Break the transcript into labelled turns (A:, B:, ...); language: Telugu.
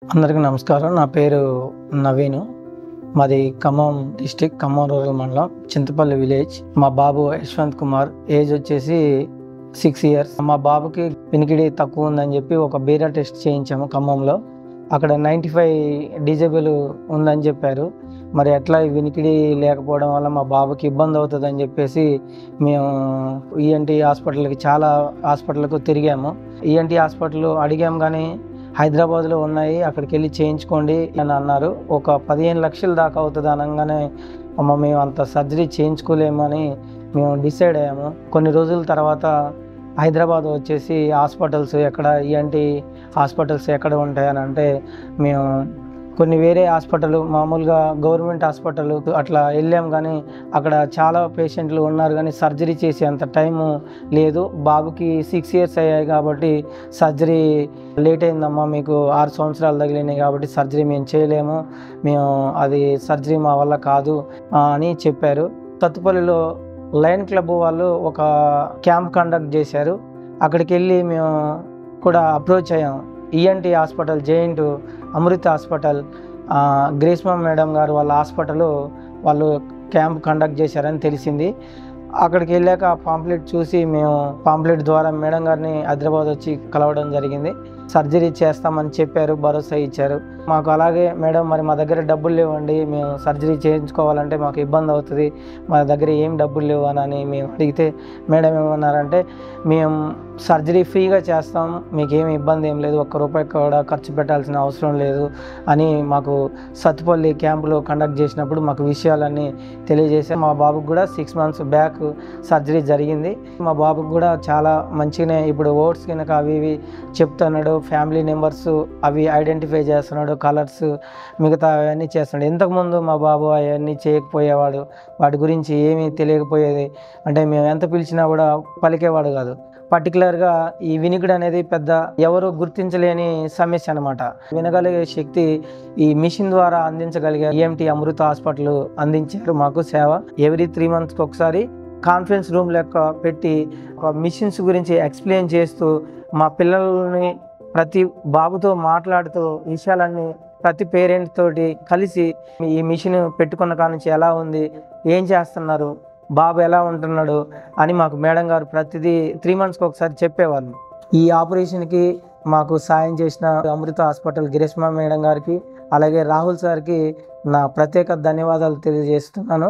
A: అందరికీ నమస్కారం. నా పేరు నవీను. మాది ఖమ్మం డిస్ట్రిక్ట్, ఖమ్మం రూరల్ మండలం, చింతపల్లి విలేజ్. మా బాబు యశ్వంత్ కుమార్, ఏజ్ వచ్చేసి 6 ఇయర్స్. మా బాబుకి వినికిడి తక్కువ ఉందని చెప్పి ఒక బీరా టెస్ట్ చేయించాము ఖమ్మంలో. అక్కడ 95 డిజేబుల్ ఉందని చెప్పారు. మరి ఎట్లా వినికిడి లేకపోవడం వల్ల మా బాబుకి ఇబ్బంది అవుతుందని చెప్పేసి మేము ఈఎన్టీ హాస్పిటల్కి చాలా హాస్పిటల్కు తిరిగాము. ఈఎన్టీ హాస్పిటల్ అడిగాం కానీ హైదరాబాద్లో ఉన్నాయి, అక్కడికి వెళ్ళి చేయించుకోండి అని అన్నారు. ఒక 15 లక్షల దాకా అవుతుంది అనగానే మేము అంత సర్జరీ చేయించుకోలేమని మేము డిసైడ్ అయ్యాము. కొన్ని రోజుల తర్వాత హైదరాబాద్ వచ్చేసి హాస్పిటల్స్ ఎక్కడ, ఈఎన్టీ హాస్పిటల్స్ ఎక్కడ ఉంటాయని అంటే మేము కొన్ని వేరే హాస్పిటల్, మామూలుగా గవర్నమెంట్ హాస్పిటల్ అట్లా వెళ్ళాం. కానీ అక్కడ చాలా పేషెంట్లు ఉన్నారు కానీ సర్జరీ చేసే అంత టైము లేదు. బాబుకి 6 ఇయర్స్ అయ్యాయి కాబట్టి సర్జరీ లేట్ అయిందమ్మా, మీకు 6 సంవత్సరాలు తగిలినాయి కాబట్టి సర్జరీ మేము చేయలేము, అది సర్జరీ మా వల్ల కాదు అని చెప్పారు. సత్తుపల్లిలో లయన్ క్లబ్ వాళ్ళు ఒక క్యాంప్ కండక్ట్ చేశారు. అక్కడికి వెళ్ళి మేము కూడా అప్రోచ్ అయ్యాం. ఈఎన్టీ హాస్పిటల్, జెయింట్ అమృత హాస్పిటల్, గ్రేస్మా మేడం గారు వాళ్ళ హాస్పిటల్ వాళ్ళు క్యాంప్ కండక్ట్ చేశారని తెలిసింది. అక్కడికి వెళ్ళాక పాంప్లెట్ చూసి మేము పాంప్లెట్ ద్వారా మేడం గారిని హైదరాబాద్ వచ్చి కలవడం జరిగింది. సర్జరీ చేస్తామని చెప్పారు, భరోసా ఇచ్చారు మాకు. అలాగే మేడం, మరి మా దగ్గర డబ్బులు లేవండి, మేము సర్జరీ చేయించుకోవాలంటే మాకు ఇబ్బంది అవుతుంది, మా దగ్గర ఏం డబ్బులు లేవు అని మేము అడిగితే మేడం ఏమన్నారంటే, మేము సర్జరీ ఫ్రీగా చేస్తాం, మీకేమి ఇబ్బంది ఏం లేదు, ₹1 కూడా ఖర్చు పెట్టాల్సిన అవసరం లేదు అని మాకు సత్తుపల్లి క్యాంపులో కండక్ట్ చేసినప్పుడు మాకు విషయాలన్నీ తెలియజేశారు. మా బాబుకు కూడా 6 మంత్స్ బ్యాక్ సర్జరీ జరిగింది. మా బాబుకు కూడా చాలా మంచిగానే ఇప్పుడు వర్డ్స్ కనుక అవి ఇవి చెప్తున్నాడు, ఫ్యామిలీ మెంబర్స్ అవి ఐడెంటిఫై చేస్తున్నాడు, కలర్స్ మిగతా అవన్నీ చేస్తున్నాడు. ఇంతకుముందు మా బాబు అవన్నీ చేయకపోయేవాడు, వాటి గురించి ఏమీ తెలియకపోయేది. అంటే మేము ఎంత పిలిచినా కూడా పలికేవాడు కాదు. పర్టికులర్గా ఈ వినికిడి అనేది పెద్ద ఎవరు గుర్తించలేని సమస్య అనమాట. వినగలిగే శక్తి ఈ మిషన్ ద్వారా అందించగలిగే ఈఎన్టీ అమృత హాస్పిటల్ అందించారు మాకు సేవ. ఎవ్రీ 3 మంత్స్కి ఒకసారి కాన్ఫరెన్స్ రూమ్ లెక్క పెట్టి మిషన్స్ గురించి ఎక్స్ప్లెయిన్ చేస్తూ మా పిల్లల్ని ప్రతి బాబుతో మాట్లాడుతూ విషయాలన్నీ ప్రతి పేరెంట్ తోటి కలిసి ఈ మిషన్ పెట్టుకున్న కాడ నుంచి ఎలా ఉంది, ఏం చేస్తున్నారు, బాబు ఎలా ఉంటున్నాడు అని మాకు మేడం గారు ప్రతిదీ 3 మంత్స్కి ఒకసారి చెప్పేవాళ్ళు. ఈ ఆపరేషన్కి మాకు సాయం చేసిన అమృత హాస్పిటల్ గ్రేస్మా మేడం గారికి, అలాగే రాహుల్ సార్కి నా ప్రత్యేక ధన్యవాదాలు తెలియజేస్తున్నాను.